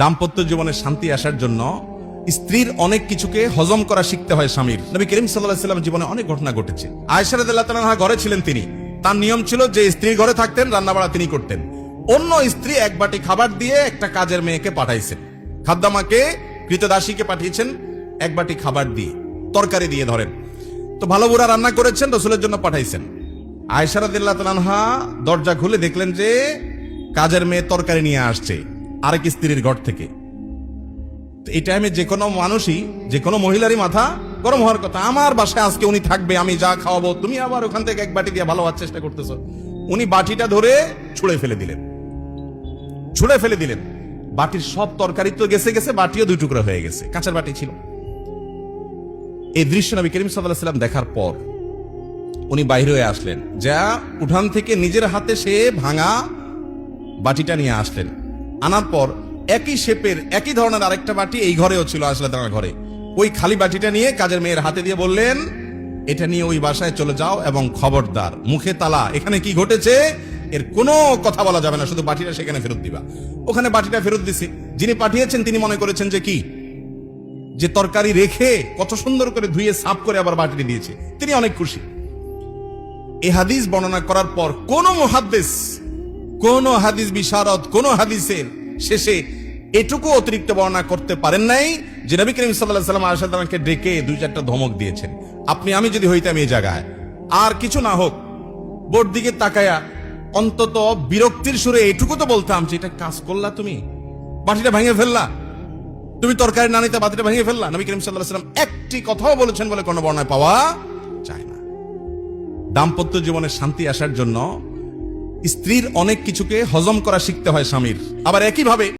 দাম্পত্য জীবনে শান্তি আসার জন্য স্ত্রীর অনেক কিছুকে হজম করা শিখতে হয় স্বামীর। নবী করিম সাল্লাল্লাহু আলাইহি ওয়াসাল্লাম জীবনে অনেক ঘটনা ঘটেছে। আয়েশা রাদিয়াল্লাহু তাআলা আনহা ঘরে ছিলেন, তিনি তার নিয়ম ছিল যে স্ত্রীর ঘরে থাকতেন, রান্না বাড়া তিনি করতেন। অন্য স্ত্রী এক বাটি খাবার দিয়ে একটা কাজের মেয়েকে পাঠাইছেন, খাদ্দামাকে কৃতদাসীকে পাঠিয়েছেন এক বাটি খাবার দিয়ে, তরকারি দিয়ে ধরেন। তো ভালো বুড়া রান্না করেছেন, রাসূলের জন্য পাঠাইছেন। আয়েশা রাদিয়াল্লাহু তাআলা আনহা দরজা খুলে দেখলেন যে কাজের মেয়ে তরকারি নিয়ে আসছে আরেক স্ত্রীর ঘর থেকে। এই টাইমে যে কোনো মানুষই, যে কোনো মহিলারই মাথা গরম হওয়ার কথা। আমার বাসায় আজকে উনি থাকবে, আমি যা খাওয়াবো, তুমি আবার ওখান থেকে এক বাটি দিয়ে ভালো হওয়ার চেষ্টা করতেছো। উনি বাটিটা ধরে ছুঁড়ে ফেলে দিলেন, ছুঁড়ে ফেলে দিলেন। বাটির সব তরকারি তো গেছে গেছে, বাটিও দুই টুকরা হয়ে গেছে, কাঁচের বাটি ছিল। এই দৃশ্য নবী করিম সাল্লাল্লাহু আলাইহি ওয়াসাল্লাম দেখার পর উনি বাইরে হয়ে আসলেন, যা উঠান থেকে নিজের হাতে সে ভাঙা বাটিটা নিয়ে আসলেন। আনার পর একই শেপের একই ধরনের আরেকটা বাটি এই ঘরেও ছিল, আসলে তার ঘরে। ওই খালি বাটিটা নিয়ে কাজের মেয়ের হাতে দিয়ে বললেন, এটা নিয়ে ওই বাসায় চলে যাও এবং খবরদার মুখে তালা, এখানে কি ঘটেছে এর কোনো কথা বলা যাবে না, শুধু বাটিটা সেখানে ফেরত দিবা। ওখানে বাটিটা ফেরত দিছি। যিনি পাঠিয়েছেন তিনি মনে করেছেন যে কি, যে তরকারি রেখে কত সুন্দর করে ধুয়ে সাফ করে আবার বাটিটি দিয়েছে, তিনি অনেক খুশি। এই হাদিস বর্ণনা করার পর কোন মুহাদ্দিস, কোন হাদিস বিশারদ, কোন হাদিসের শেষে এটুকু অতিরিক্ত বর্ণনা করতে পারেন নাই যে নবী করিম সাল্লাল্লাহু আলাইহি ওয়াসাল্লাম আয়েশা রাদিয়াল্লাহু আনহাকে ডেকে দুই চারটা ধমক দিয়েছেন। আপনি আমি যদি হইতাম এই জায়গায়, আর কিছু না হোক বোর্ড দিকে তাকায়া অন্তত বিরক্তির সুরে এইটুকু তো বলতাম যে এটা কাজ করলা, তুমি বাটিটা ভেঙে ফেললা, তুমি তরকারি না নিতে বাটিটা ভেঙে ফেললা। নবী করিম সাল্লাল্লাহু আলাইহি ওয়াসাল্লাম একটি কথাও বলেছেন বলে কোনো বর্ণনায় পাওয়া যায় না। দাম্পত্য জীবনে শান্তি আসার জন্য স্ত্রীর অনেক কিছুকে হজম করা শিখতে হয় স্বামীর। আবার একইভাবে